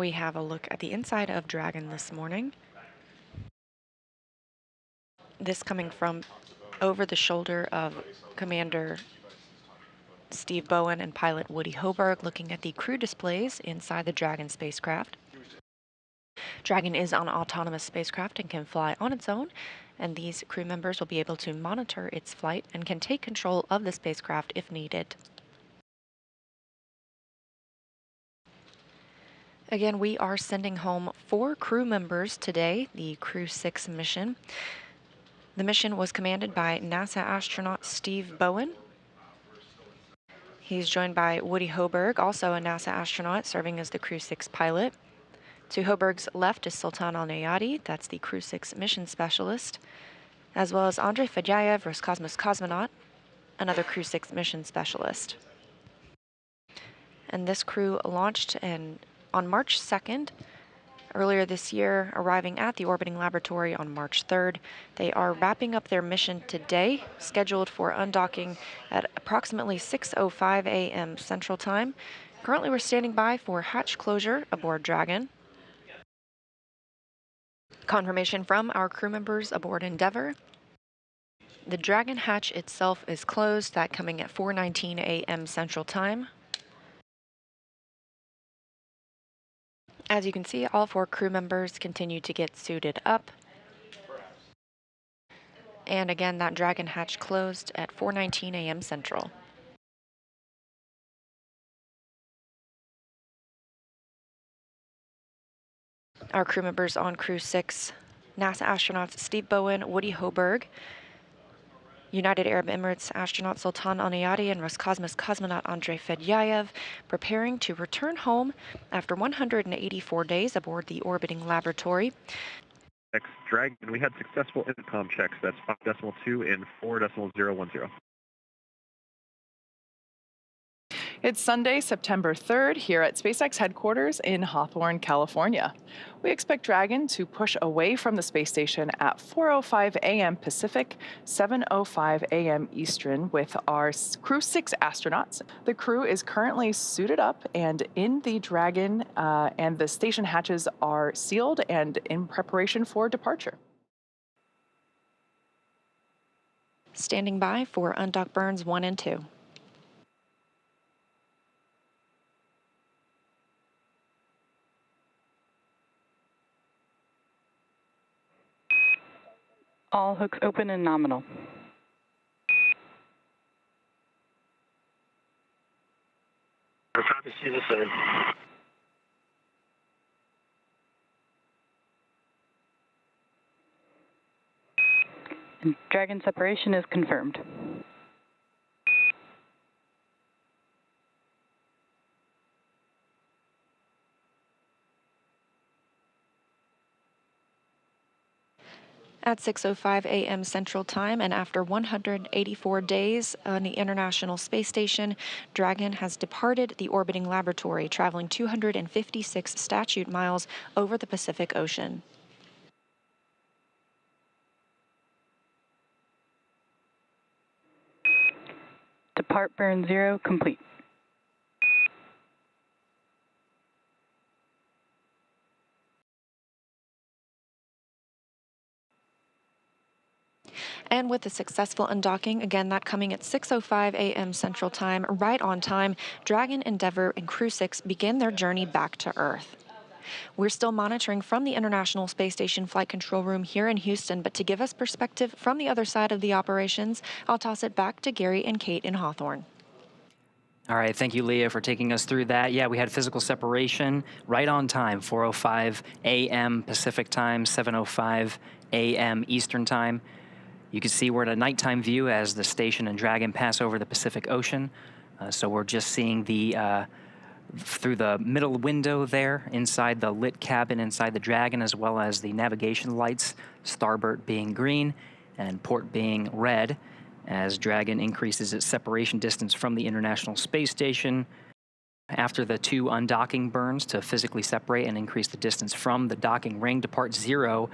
we have a look at the inside of Dragon this morning. This coming from over the shoulder of Commander Steve Bowen and pilot Woody Hoberg, looking at the crew displays inside the Dragon spacecraft. Dragon is an autonomous spacecraft and can fly on its own, and these crew members will be able to monitor its flight and can take control of the spacecraft if needed. Again, we are sending home 4 crew members today, the Crew 6 mission. The mission was commanded by NASA astronaut Steve Bowen. He's joined by Woody Hoberg, also a NASA astronaut serving as the Crew 6 pilot. To Hoberg's left is Sultan Al-Nayati, that's the Crew 6 mission specialist, as well as Andrei Fedyaev, Roscosmos cosmonaut, another Crew 6 mission specialist. And this crew launched on March 2nd, earlier this year, arriving at the orbiting laboratory on March 3rd. They are wrapping up their mission today, scheduled for undocking at approximately 6:05 a.m. Central Time. Currently, we're standing by for hatch closure aboard Dragon. Confirmation from our crew members aboard Endeavour. The Dragon hatch itself is closed, that coming at 4:19 a.m. Central Time. As you can see, all 4 crew members continue to get suited up. And again, that Dragon hatch closed at 4:19 a.m. Central. Our crew members on Crew 6, NASA astronauts Steve Bowen, Woody Hoberg, United Arab Emirates astronaut Sultan Al-Nayati and Roscosmos cosmonaut Andrei Fedyaev, preparing to return home after 184 days aboard the orbiting laboratory. Dragon, we had successful intercom checks. That's 5.2 and 4.010. It's Sunday, September 3rd, here at Spacex headquarters in Hawthorne, California. We expect Dragon to push away from the space station at 4:05 a.m. Pacific, 7:05 a.m. Eastern with our Crew 6 astronauts. The crew is currently suited up and in the Dragon, and the station hatches are sealed and in preparation for departure. Standing by for undock burns 1 and 2. All hooks open and nominal. Copy, see the same. And Dragon separation is confirmed. At 6:05 a.m. Central Time, and after 184 days on the International Space Station, Dragon has departed the orbiting laboratory, traveling 256 statute miles over the Pacific Ocean. Depart burn 0 complete. And with the successful undocking, again, that coming at 6:05 a.m. Central Time, right on time, Dragon, Endeavour, and Crew 6 begin their journey back to Earth. We're still monitoring from the International Space Station Flight Control Room here in Houston, but to give us perspective from the other side of the operations, I'll toss it back to Gary and Kate in Hawthorne. All right, thank you, Leah, for taking us through that. Yeah, we had physical separation right on time, 4:05 a.m. Pacific time, 7:05 a.m. Eastern time. You can see we're at a nighttime view as the station and Dragon pass over the Pacific Ocean. So we're just seeing the through the middle window there inside the lit cabin inside the Dragon, as well as the navigation lights, starboard being green and port being red, as Dragon increases its separation distance from the International Space Station. After the 2 undocking burns to physically separate and increase the distance from the docking ring, Depart 0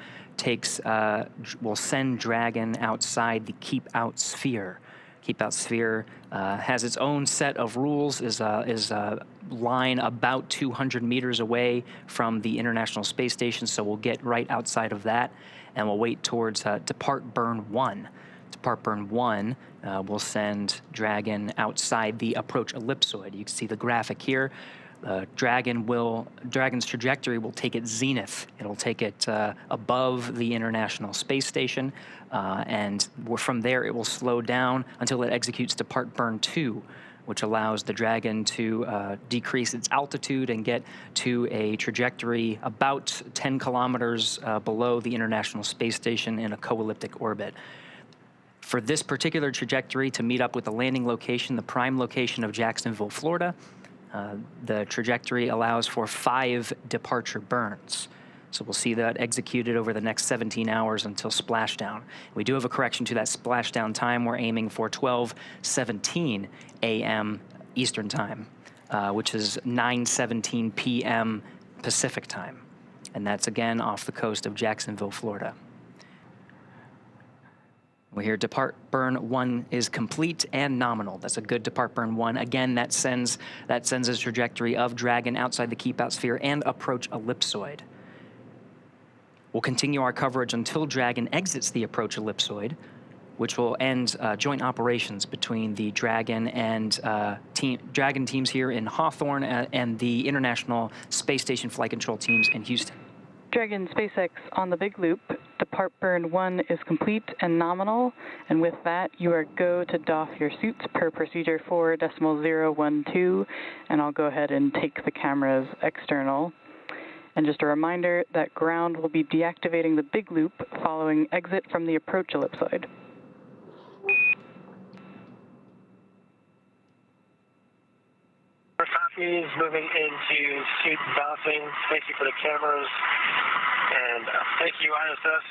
will send Dragon outside the Keep Out sphere. Keep Out Sphere has its own set of rules, is a line about 200 meters away from the International Space Station, so we'll get right outside of that, and we'll wait towards Depart Burn 1. Depart Burn 1 will send Dragon outside the approach ellipsoid. You can see the graphic here. Dragon's trajectory will take it zenith. It'll take it above the International Space Station, and from there it will slow down until it executes Depart Burn 2, which allows the Dragon to decrease its altitude and get to a trajectory about 10 kilometers below the International Space Station in a co-elliptic orbit. For this particular trajectory to meet up with the landing location, the prime location of Jacksonville, Florida, the trajectory allows for 5 departure burns. So we'll see that executed over the next 17 hours until splashdown. We do have a correction to that splashdown time. We're aiming for 12:17 a.m. Eastern Time, which is 9:17 p.m. Pacific Time. And that's again off the coast of Jacksonville, Florida. We hear Depart Burn 1 is complete and nominal. That's a good Depart Burn 1. Again, that sends a trajectory of Dragon outside the Keep Out Sphere and approach ellipsoid. We'll continue our coverage until Dragon exits the approach ellipsoid, which will end joint operations between the Dragon and Dragon teams here in Hawthorne and the International Space Station Flight Control teams in Houston. Dragon SpaceX on the big loop. Depart Burn 1 is complete and nominal, and with that, you are go to doff your suits per procedure 4.012, and I'll go ahead and take the cameras external. And just a reminder that ground will be deactivating the big loop following exit from the approach ellipsoid. Copies moving into suit bouncing. Thank you for the cameras. And thank you, ISS.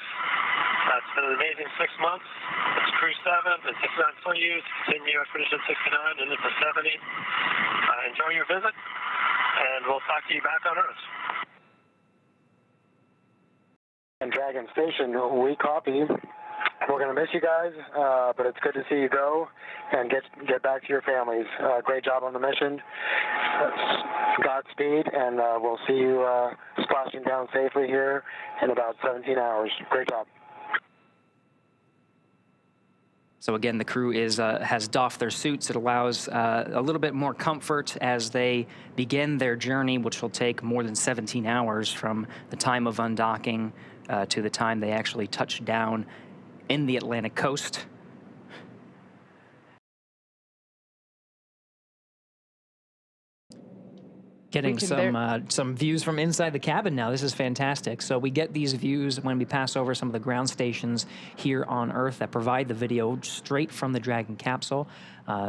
It's been an amazing 6 months. It's Crew 7 and 69 Soyuz. Continue Expedition 69 and into 70. Enjoy your visit, and we'll talk to you back on Earth. And Dragon Station, we copy. We're going to miss you guys, but it's good to see you go and get back to your families. Great job on the mission. Godspeed, and we'll see you splashing down safely here in about 17 hours. Great job. So again, the crew has doffed their suits. It allows a little bit more comfort as they begin their journey, which will take more than 17 hours from the time of undocking to the time they actually touch down in the Atlantic coast. Getting some views from inside the cabin now. This is fantastic. So we get these views when we pass over some of the ground stations here on Earth that provide the video straight from the Dragon capsule.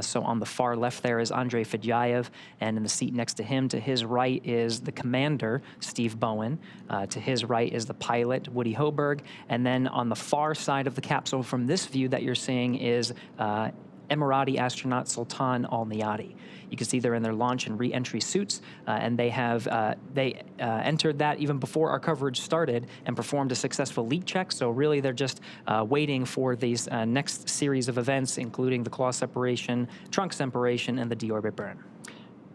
So on the far left there is Andrei Fedyaev, and in the seat next to him, to his right, is the commander, Steve Bowen. To his right is the pilot, Woody Hoberg. And then on the far side of the capsule from this view that you're seeing is Emirati astronaut Sultan Al-Niyati. You can see they're in their launch and re-entry suits, and they have entered that even before our coverage started and performed a successful leak check. So really, they're just waiting for these next series of events, including the claw separation, trunk separation, and the deorbit burn.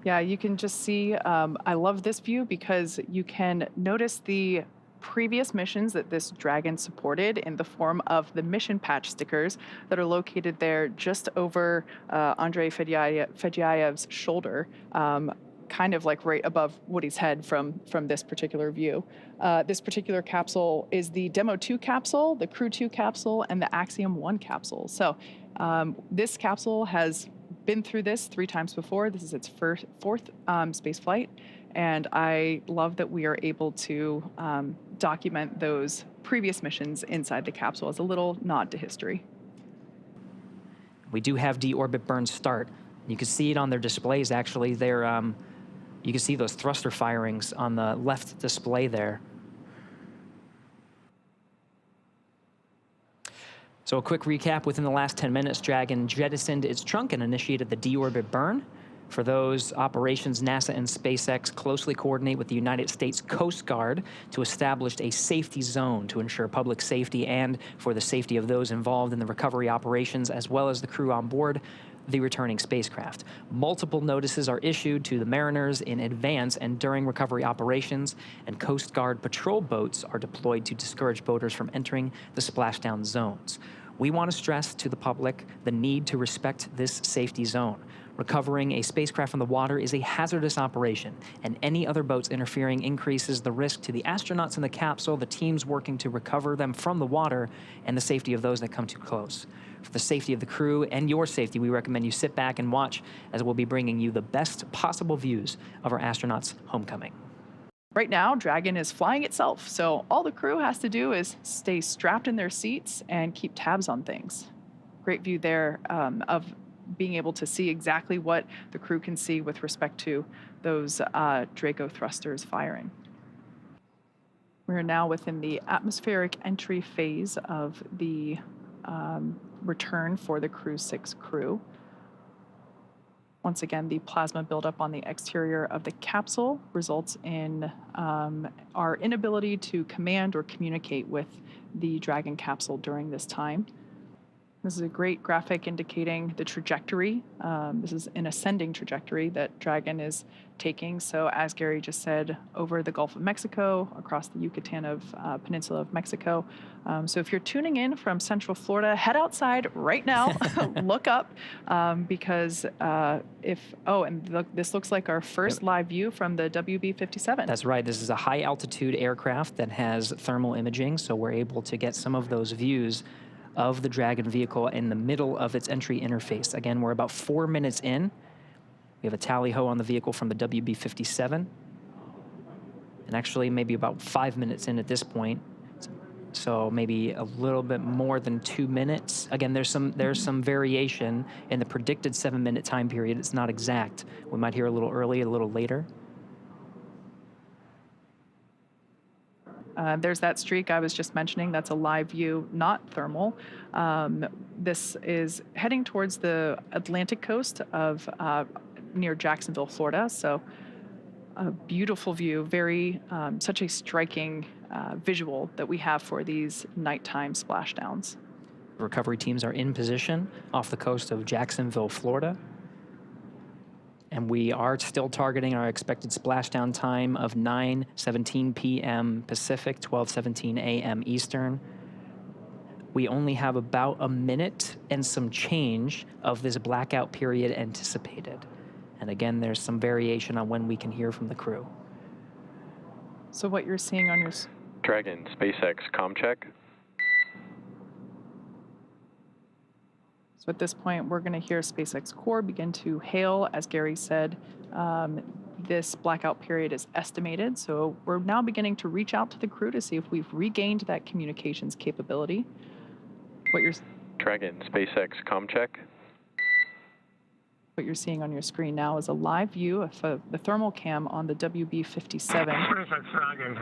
Yeah, you can just see, I love this view because you can notice the previous missions that this Dragon supported in the form of the mission patch stickers that are located there just over Andrei Fedyaev's shoulder, kind of like right above Woody's head from this particular view. This particular capsule is the Demo 2 capsule, the Crew 2 capsule, and the Axiom 1 capsule. So this capsule has been through this 3 times before. This is its fourth space flight. And I love that we are able to document those previous missions inside the capsule as a little nod to history. We do have deorbit burn start. You can see it on their displays, actually. They're, you can see those thruster firings on the left display there. So a quick recap. Within the last 10 minutes, Dragon jettisoned its trunk and initiated the deorbit burn. For those operations, NASA and SpaceX closely coordinate with the United States Coast Guard to establish a safety zone to ensure public safety and for the safety of those involved in the recovery operations, as well as the crew on board the returning spacecraft. Multiple notices are issued to the mariners in advance and during recovery operations, and Coast Guard patrol boats are deployed to discourage boaters from entering the splashdown zones. We want to stress to the public the need to respect this safety zone. Recovering a spacecraft from the water is a hazardous operation, and any other boats interfering increases the risk to the astronauts in the capsule, the teams working to recover them from the water, and the safety of those that come too close. For the safety of the crew and your safety, we recommend you sit back and watch, as we'll be bringing you the best possible views of our astronauts' homecoming. Right now, Dragon is flying itself, so all the crew has to do is stay strapped in their seats and keep tabs on things. Great view there of being able to see exactly what the crew can see with respect to those Draco thrusters firing. We're now within the atmospheric entry phase of the return for the Crew 6 crew. Once again, the plasma buildup on the exterior of the capsule results in our inability to command or communicate with the Dragon capsule during this time. This is a great graphic indicating the trajectory. This is an ascending trajectory that Dragon is taking. So as Gary just said, over the Gulf of Mexico, across the Yucatan Peninsula of Mexico. So if you're tuning in from Central Florida, head outside right now, look up, because this looks like our first live view from the WB-57. That's right. This is a high altitude aircraft that has thermal imaging, so we're able to get some of those views of the Dragon vehicle in the middle of its entry interface. Again, we're about 4 minutes in. We have a tally-ho on the vehicle from the WB-57. And actually maybe about 5 minutes in at this point. So maybe a little bit more than 2 minutes. Again, there's some variation in the predicted 7-minute time period. It's not exact. We might hear a little early, a little later. There's that streak I was just mentioning. That's a live view, not thermal. This is heading towards the Atlantic coast of near Jacksonville, Florida. So a beautiful view, such a striking visual that we have for these nighttime splashdowns. Recovery teams are in position off the coast of Jacksonville, Florida. And we are still targeting our expected splashdown time of 9:17 p.m. Pacific, 12:17 a.m. Eastern. We only have about a minute and some change of this blackout period anticipated. And again, there's some variation on when we can hear from the crew. So what you're seeing on your... Dragon, SpaceX, comm check. So at this point, we're going to hear SpaceX Core begin to hail. As Gary said, this blackout period is estimated. So we're now beginning to reach out to the crew to see if we've regained that communications capability. Dragon, SpaceX, comm check. What you're seeing on your screen now is a live view of the thermal cam on the WB-57. SpaceX Dragon,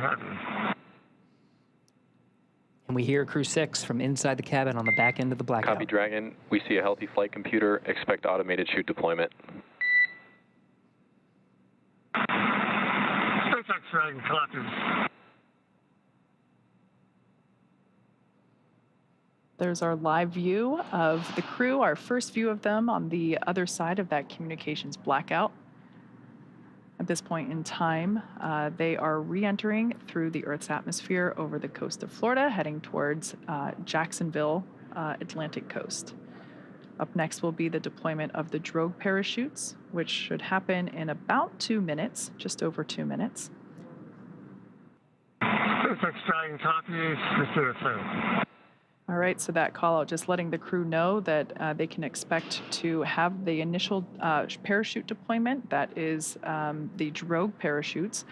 And we hear Crew 6 from inside the cabin on the back end of the blackout. Copy, Dragon. We see a healthy flight computer. Expect automated chute deployment. SpaceX Dragon, copy. There's our live view of the crew, our first view of them on the other side of that communications blackout. At this point in time, they are re-entering through the Earth's atmosphere over the coast of Florida, heading towards Jacksonville, Atlantic coast. Up next will be the deployment of the drogue parachutes, which should happen in about 2 minutes, just over 2 minutes. SpaceX Dragon, copy. Receive it. All right, so that call out, just letting the crew know that they can expect to have the initial parachute deployment, that is the drogue parachutes,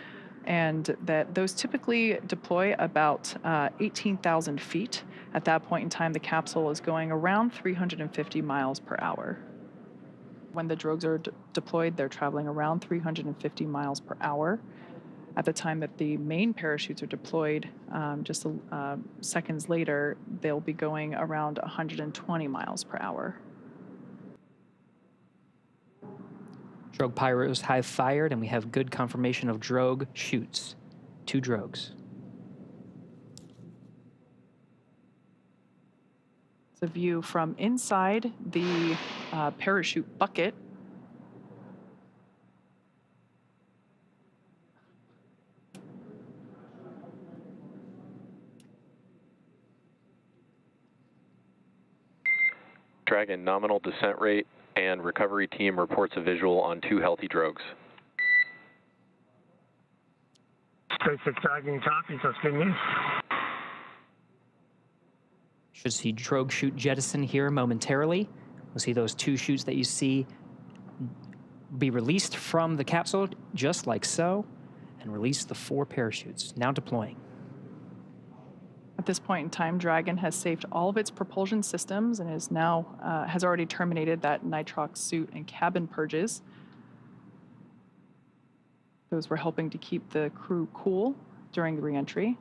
and that those typically deploy about 18,000 feet. At that point in time, the capsule is going around 350 miles per hour. When the drogues are deployed, they're traveling around 350 miles per hour. At the time that the main parachutes are deployed, just seconds later, they'll be going around 120 miles per hour. Drogue pyros have fired, and we have good confirmation of drogue shoots. 2 drogues. It's a view from inside the parachute bucket. Dragon, nominal descent rate and recovery team reports a visual on 2 healthy drogues. Spacex Dragon copies, that's good news. Should see drogue chute jettison here momentarily. We'll see those 2 chutes that you see be released from the capsule, just like so, and release the 4 parachutes, now deploying. At this point in time, Dragon has saved all of its propulsion systems and is now has already terminated that nitrox suit and cabin purges. Those were helping to keep the crew cool during the reentry.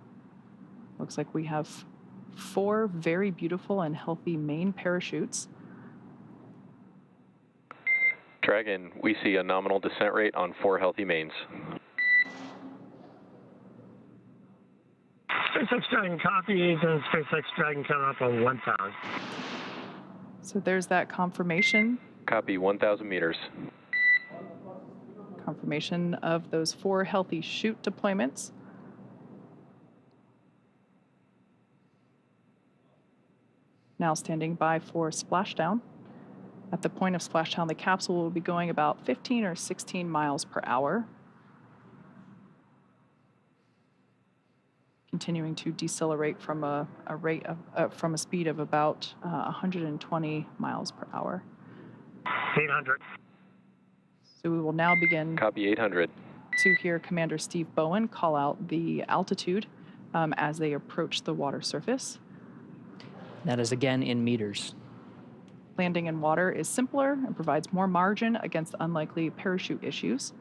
Looks like we have 4 very beautiful and healthy main parachutes. Dragon, we see a nominal descent rate on 4 healthy mains. SpaceX Dragon copies, and SpaceX Dragon coming up on 1,000. So there's that confirmation. Copy, 1,000 meters. Confirmation of those 4 healthy chute deployments. Now standing by for splashdown. At the point of splashdown, the capsule will be going about 15 or 16 miles per hour. Continuing to decelerate from a rate of from a speed of about 120 miles per hour. 800. So we will now begin Copy, 800. to hear Commander Steve Bowen call out the altitude as they approach the water surface. That is again in meters. Landing in water is simpler and provides more margin against unlikely parachute issues.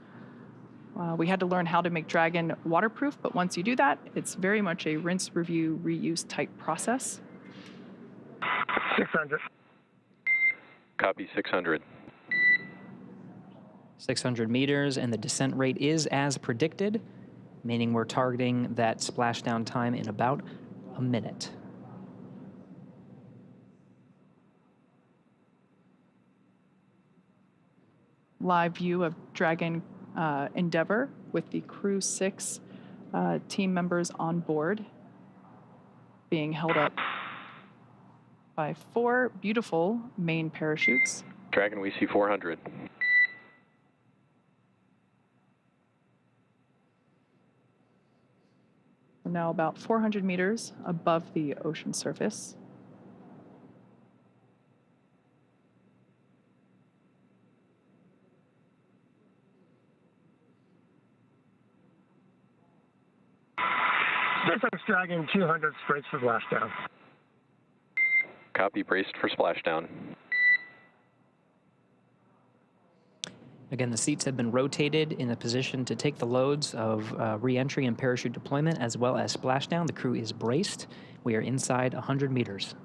We had to learn how to make Dragon waterproof, but once you do that, it's very much a rinse, review, reuse type process. 600. Copy, 600. 600 meters, and the descent rate is as predicted, meaning we're targeting that splashdown time in about a minute. Live view of Dragon Endeavour with the Crew 6 team members on board, being held up by 4 beautiful main parachutes. Dragon, we see 400. We're now about 400 meters above the ocean surface. SpaceX Dragon 200 braced for splashdown. Copy, braced for splashdown. Again, the seats have been rotated in a position to take the loads of re-entry and parachute deployment as well as splashdown. The crew is braced. We are inside 100 meters.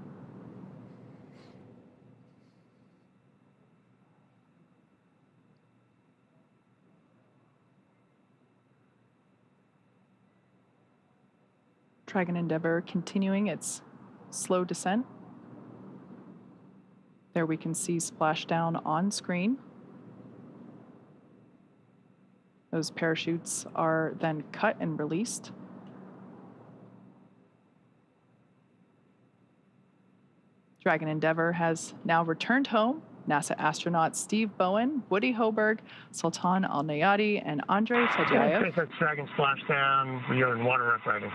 Dragon Endeavour continuing its slow descent. There we can see splashdown on screen. Those parachutes are then cut and released. Dragon Endeavour has now returned home. NASA astronauts Steve Bowen, Woody Hoberg, Sultan Al-Nayati, and Andrei Fedyaev. SpaceX Dragon splashdown. We are in water rough riding.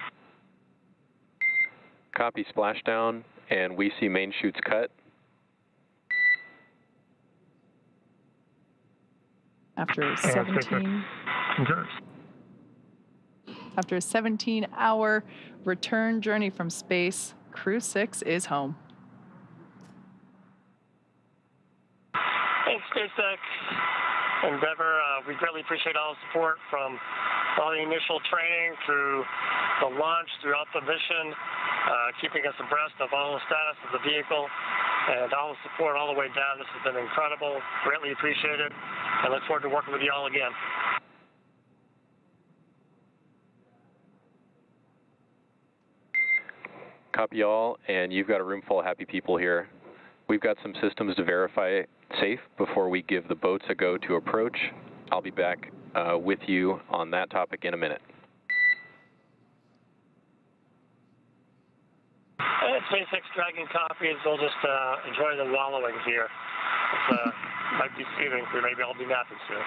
Copy, splashdown, and we see main chutes cut. After a 17-hour return journey from space, Crew 6 is home. Thanks, SpaceX Endeavour. We greatly appreciate all the support from all the initial training through the launch, throughout the mission, keeping us abreast of all the status of the vehicle, and all the support all the way down. This has been incredible. Greatly appreciated. I look forward to working with you all again. Copy all, and you've got a room full of happy people here. We've got some systems to verify safe before we give the boats a go to approach. I'll be back with you on that topic in a minute. SpaceX Dragon copies. We'll just enjoy the wallowing here. It might be soothing, so maybe I'll be napping soon.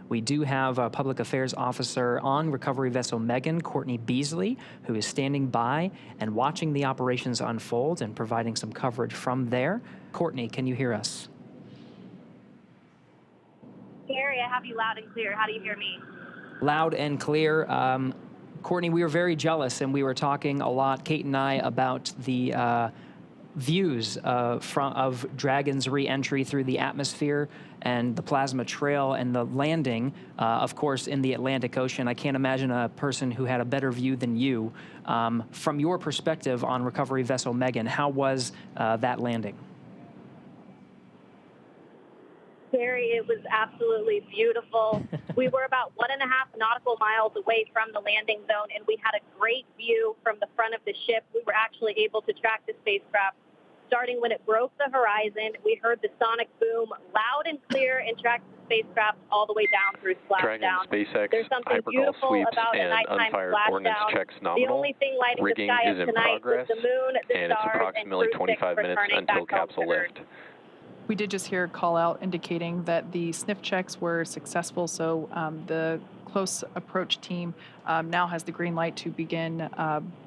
We do have a public affairs officer on recovery vessel Megan, Courtney Beasley, who is standing by and watching the operations unfold and providing some coverage from there. Courtney, can you hear us? Gary, I have you loud and clear. How do you hear me? Loud and clear. Courtney, we were very jealous, and we were talking a lot, Kate and I, about the views of Dragon's re-entry through the atmosphere and the plasma trail and the landing, of course, in the Atlantic Ocean. I can't imagine a person who had a better view than you. From your perspective on recovery vessel Megan, how was that landing? Gary, it was absolutely beautiful. We were about 1.5 nautical miles away from the landing zone, and we had a great view from the front of the ship. We were actually able to track the spacecraft. Starting when it broke the horizon, we heard the sonic boom loud and clear and tracked the spacecraft all the way down through splashdown. Dragon, SpaceX, There's something hypergol beautiful sweeps, about a and nighttime unfired ordnance splashdown. checks The nominal. only thing lighting the Rigging sky is up in tonight progress, was the moon, the and it's stars, approximately and Crew 25 6 minutes returning until back home capsule to Earth. lift. We did just hear a call out indicating that the sniff checks were successful, so the close approach team now has the green light to begin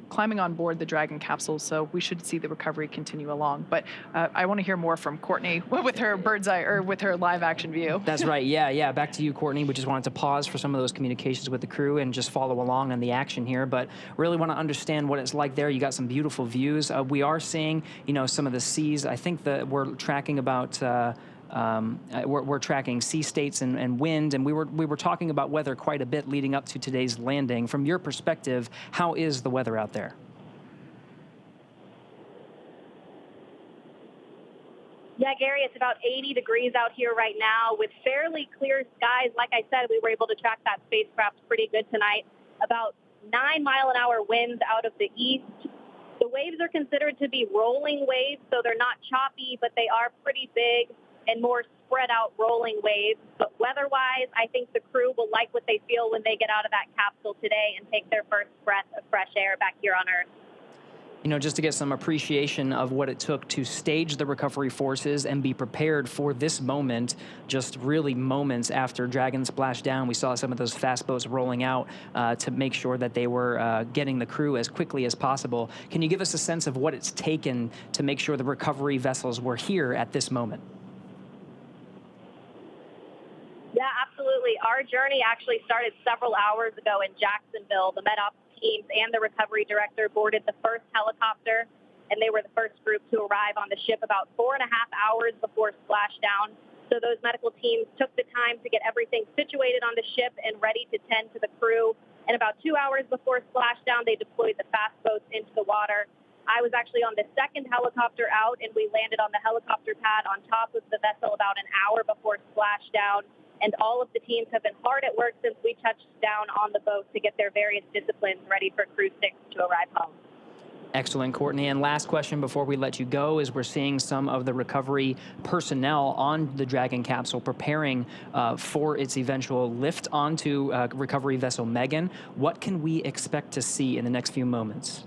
climbing on board the Dragon capsule, so we should see the recovery continue along. But I want to hear more from Courtney with her bird's eye, or with her live action view. That's right. Yeah. Back to you, Courtney. We just wanted to pause for some of those communications with the crew and just follow along on the action here. But really want to understand what it's like there. You got some beautiful views. We are seeing, some of the seas. I think that we're tracking about. We're tracking sea states and wind, and we were talking about weather quite a bit leading up to today's landing. From your perspective, how is the weather out there? Yeah, Gary, it's about 80 degrees out here right now with fairly clear skies. Like I said, we were able to track that spacecraft pretty good tonight. About 9-mile-an-hour winds out of the east. The waves are considered to be rolling waves, so they're not choppy, but they are pretty big and more spread out rolling waves. But weather-wise, I think the crew will like what they feel when they get out of that capsule today and take their first breath of fresh air back here on Earth. Just to get some appreciation of what it took to stage the recovery forces and be prepared for this moment, just really moments after Dragon splashed down, we saw some of those fast boats rolling out to make sure that they were getting the crew as quickly as possible. Can you give us a sense of what it's taken to make sure the recovery vessels were here at this moment? Yeah, absolutely. Our journey actually started several hours ago in Jacksonville. The MedOps teams and the recovery director boarded the first helicopter, and they were the first group to arrive on the ship about 4.5 hours before splashdown. So those medical teams took the time to get everything situated on the ship and ready to tend to the crew. And about 2 hours before splashdown, they deployed the fast boats into the water. I was actually on the second helicopter out, and we landed on the helicopter pad on top of the vessel about an hour before splashdown. And all of the teams have been hard at work since we touched down on the boat to get their various disciplines ready for Crew 6 to arrive home. Excellent, Courtney. And last question before we let you go is we're seeing some of the recovery personnel on the Dragon capsule preparing for its eventual lift onto recovery vessel Megan. What can we expect to see in the next few moments?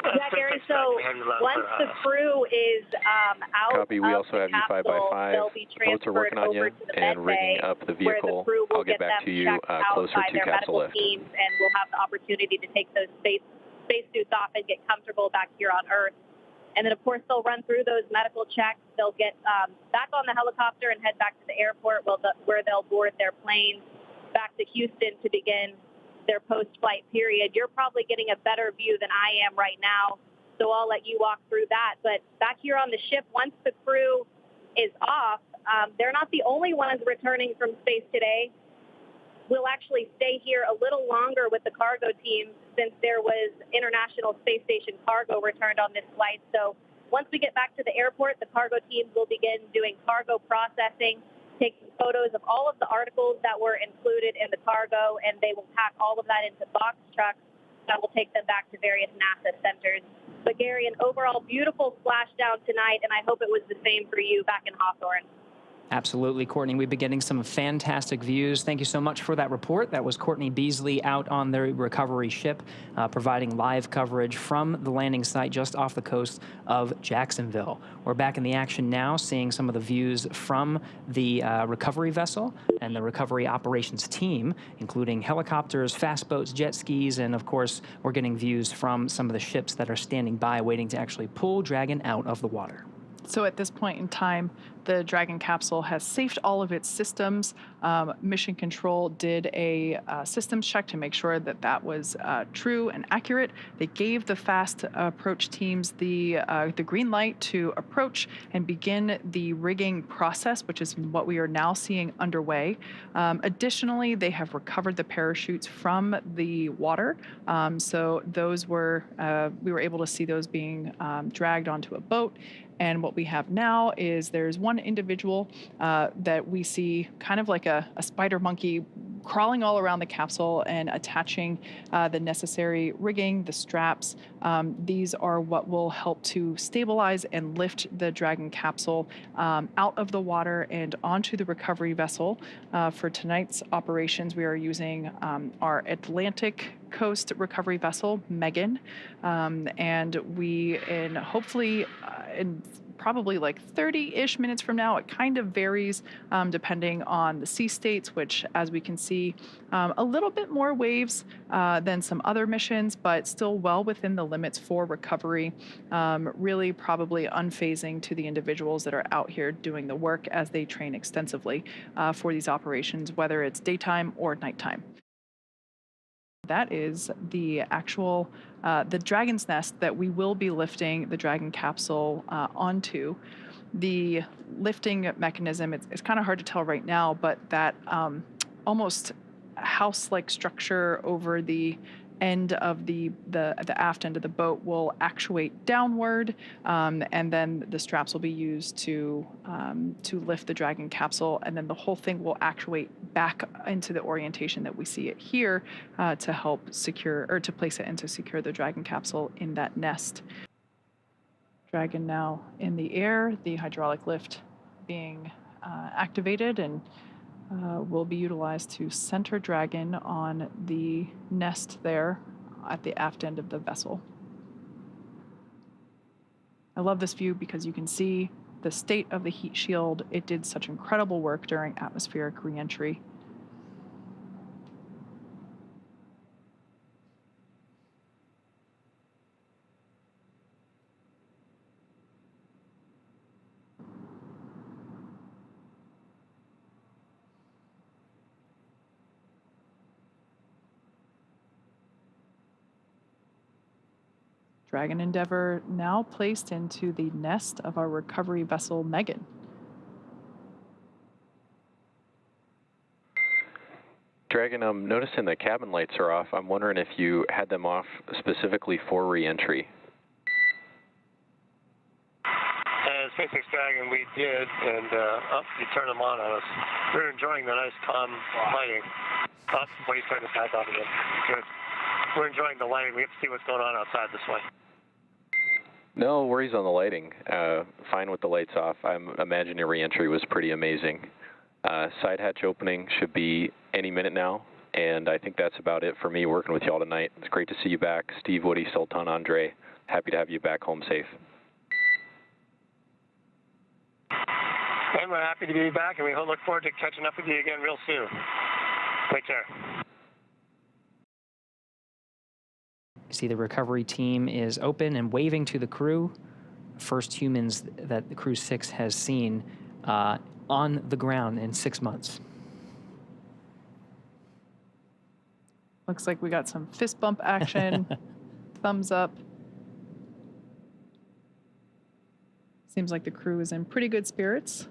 Yeah, Gary, so once the crew is out Copy. We of also the have you capsule, 5x5. they'll be Boats are working on you over to the and med rigging bay, up the where vehicle. the crew will I'll get back them to you checked out closer by to their capsule medical lift. teams, and we'll have the opportunity to take those spacesuits off and get comfortable back here on Earth. And then, of course, they'll run through those medical checks. They'll get back on the helicopter and head back to the airport where they'll board their plane back to Houston to begin their post-flight period. You're probably getting a better view than I am right now, so I'll let you walk through that. But back here on the ship, once the crew is off, they're not the only ones returning from space today. we'll actually stay here a little longer with the cargo team since there was International Space Station cargo returned on this flight. So once we get back to the airport, the cargo teams will begin doing cargo processing, taking photos of all of the articles that were included in the cargo, and they will pack all of that into box trucks that will take them back to various NASA centers. But Gary, an overall beautiful splashdown tonight, and I hope it was the same for you back in Hawthorne. Absolutely, Courtney. We've been getting some fantastic views. Thank you so much for that report. That was Courtney Beasley out on the recovery ship, providing live coverage from the landing site just off the coast of Jacksonville. We're back in the action now, seeing some of the views from the recovery vessel and the recovery operations team, including helicopters, fast boats, jet skis, and of course, we're getting views from some of the ships that are standing by waiting to actually pull Dragon out of the water. So at this point in time, the Dragon capsule has safed all of its systems. Mission Control did a systems check to make sure that that was true and accurate. They gave the fast approach teams the green light to approach and begin the rigging process, which is what we are now seeing underway. Additionally, they have recovered the parachutes from the water. So those were, we were able to see those being dragged onto a boat. And what we have now is there's one individual that we see kind of like a spider monkey crawling all around the capsule and attaching the necessary rigging, the straps. These are what will help to stabilize and lift the Dragon capsule out of the water and onto the recovery vessel. For tonight's operations, we are using our Atlantic Coast recovery vessel, Megan, and we, hopefully in probably like 30-ish minutes from now, it kind of varies depending on the sea states, which, as we can see, a little bit more waves than some other missions, but still well within the limits for recovery, really probably unfazing to the individuals that are out here doing the work as they train extensively for these operations, whether it's daytime or nighttime. That is the actual, the Dragon's Nest that we will be lifting the Dragon capsule onto. The lifting mechanism, it's kind of hard to tell right now, but that almost house-like structure over the end of the aft end of the boat will actuate downward, and then the straps will be used to lift the Dragon capsule, and then the whole thing will actuate back into the orientation that we see it here to help secure, or to place it and to secure the Dragon capsule in that nest. Dragon now in the air, the hydraulic lift being activated, and will be utilized to center Dragon on the nest there at the aft end of the vessel. I love this view because you can see the state of the heat shield. It did such incredible work during atmospheric reentry. Dragon Endeavour now placed into the nest of our recovery vessel, Megan. Dragon, I'm noticing the cabin lights are off. I'm wondering if you had them off specifically for re-entry. Spacex Dragon, we did, and you turned them on us. We're enjoying the nice calm lighting. What are you turning the back off again? Good. We're enjoying the lighting. We have to see what's going on outside this way. No worries on the lighting. Fine with the lights off. I'm imagining your re-entry was pretty amazing. Side hatch opening should be any minute now, and I think that's about it for me working with you all tonight. It's great to see you back. Steve, Woody, Sultan, Andre, happy to have you back home safe. And we're happy to be back, and we look forward to catching up with you again real soon. Take care. See, the recovery team is open and waving to the crew. First humans that the Crew 6 has seen on the ground in 6 months. Looks like we got some fist bump action, thumbs up. Seems like the crew is in pretty good spirits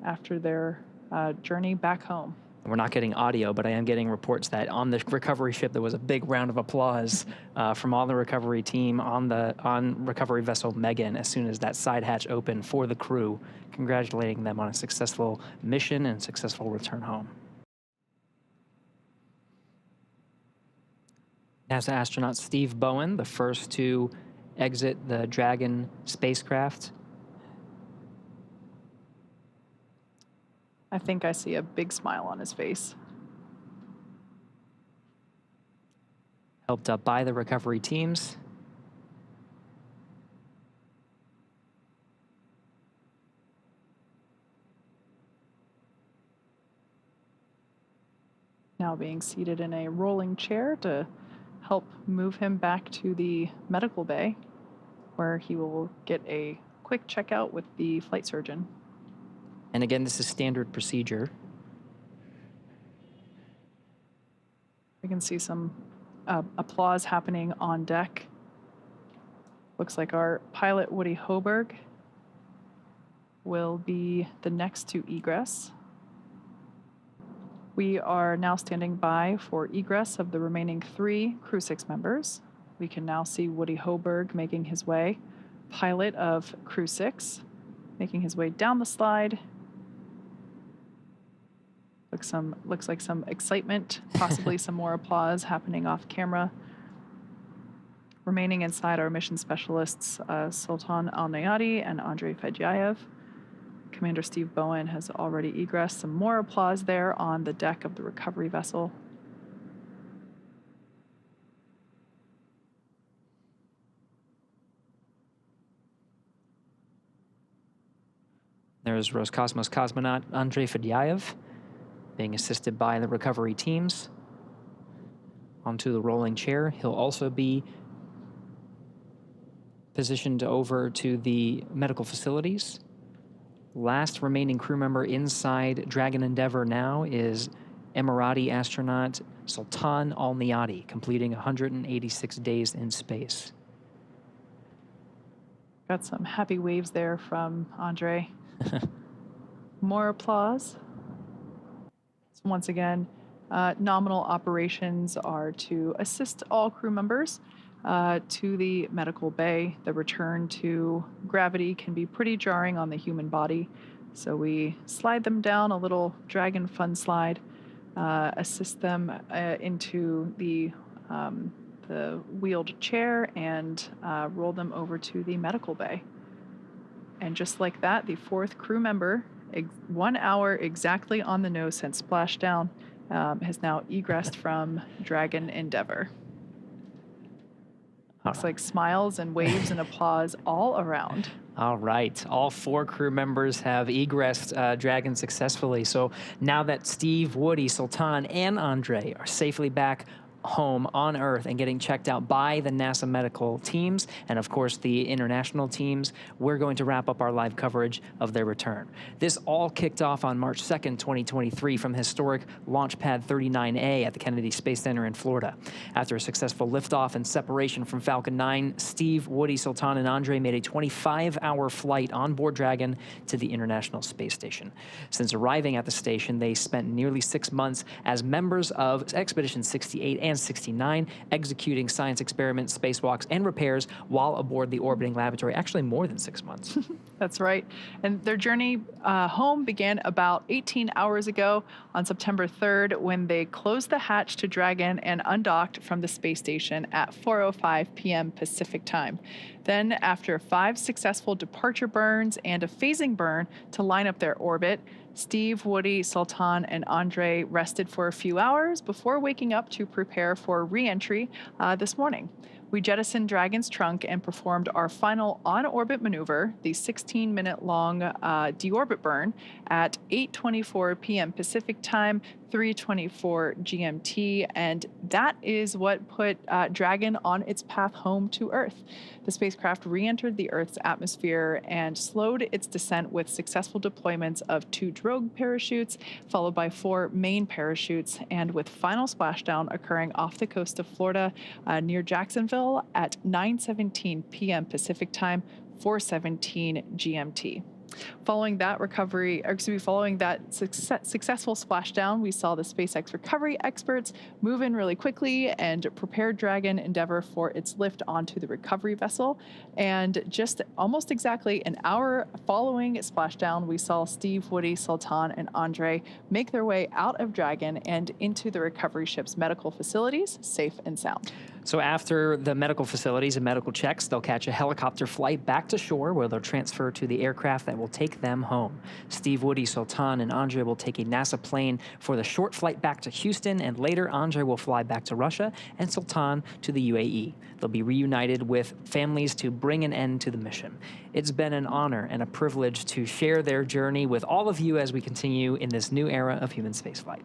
after their journey back home. We're not getting audio, but I am getting reports that on the recovery ship there was a big round of applause from all the recovery team on recovery vessel Megan as soon as that side hatch opened for the crew, congratulating them on a successful mission and successful return home. NASA astronaut Steve Bowen, the first to exit the Dragon spacecraft. I think I see a big smile on his face. Helped up by the recovery teams. Now being seated in a rolling chair to help move him back to the medical bay, where he will get a quick checkout with the flight surgeon. And again, this is standard procedure. We can see some applause happening on deck. Looks like our pilot, Woody Hoberg, will be the next to egress. We are now standing by for egress of the remaining 3 Crew 6 members. We can now see Woody Hoberg making his way, pilot of Crew 6, making his way down the slide. Looks like some excitement, possibly some more applause happening off camera. Remaining inside are mission specialists Sultan Al-Nayati and Andrei Fedyayev. Commander Steve Bowen has already egressed. Some more applause there on the deck of the recovery vessel. There's Roscosmos cosmonaut Andrei Fedyayev being assisted by the recovery teams onto the rolling chair. He'll also be positioned over to the medical facilities. Last remaining crew member inside Dragon Endeavour now is Emirati astronaut Sultan Al-Nayati, completing 186 days in space. Got some happy waves there from Andre. More applause. So once again, nominal operations are to assist all crew members to the medical bay. The return to gravity can be pretty jarring on the human body, so we slide them down a little Dragon fun slide, assist them into the wheeled chair, and roll them over to the medical bay. And just like that, the 4th crew member, 1 hour exactly on the nose since splashdown, has now egressed from Dragon Endeavour. Looks like smiles and waves and applause all around. All right. All 4 crew members have egressed Dragon successfully. So now that Steve, Woody, Sultan, and Andre are safely back home on Earth and getting checked out by the NASA medical teams and, of course, the international teams, we're going to wrap up our live coverage of their return. This all kicked off on March 2nd, 2023 from historic Launch Pad 39A at the Kennedy Space Center in Florida. After a successful liftoff and separation from Falcon 9, Steve, Woody, Sultan, and Andre made a 25-hour flight on board Dragon to the International Space Station. Since arriving at the station, they spent nearly 6 months as members of Expedition 68 and 69, executing science experiments, spacewalks, and repairs while aboard the orbiting laboratory, actually more than 6 months. That's right. And their journey home began about 18 hours ago on September 3rd when they closed the hatch to Dragon and undocked from the space station at 4:05 p.m. Pacific time. Then, after 5 successful departure burns and a phasing burn to line up their orbit, Steve, Woody, Sultan, and Andre rested for a few hours before waking up to prepare for re-entry this morning. We jettisoned Dragon's trunk and performed our final on-orbit maneuver, the 16-minute-long deorbit burn, at 8:24 p.m. Pacific time, 3:24 GMT, and that is what put Dragon on its path home to Earth. The spacecraft re-entered the Earth's atmosphere and slowed its descent with successful deployments of 2 drogue parachutes, followed by 4 main parachutes, and with final splashdown occurring off the coast of Florida near Jacksonville at 9:17 p.m. Pacific time, 4:17 GMT. Following that successful splashdown, we saw the SpaceX recovery experts move in really quickly and prepare Dragon Endeavour for its lift onto the recovery vessel. And just almost exactly an hour following splashdown, we saw Steve, Woody, Sultan, and Andre make their way out of Dragon and into the recovery ship's medical facilities, safe and sound. So after the medical facilities and medical checks, they'll catch a helicopter flight back to shore where they'll transfer to the aircraft that will take them home. Steve, Woody, Sultan, and Andre will take a NASA plane for the short flight back to Houston, and later Andre will fly back to Russia and Sultan to the UAE. They'll be reunited with families to bring an end to the mission. It's been an honor and a privilege to share their journey with all of you as we continue in this new era of human spaceflight.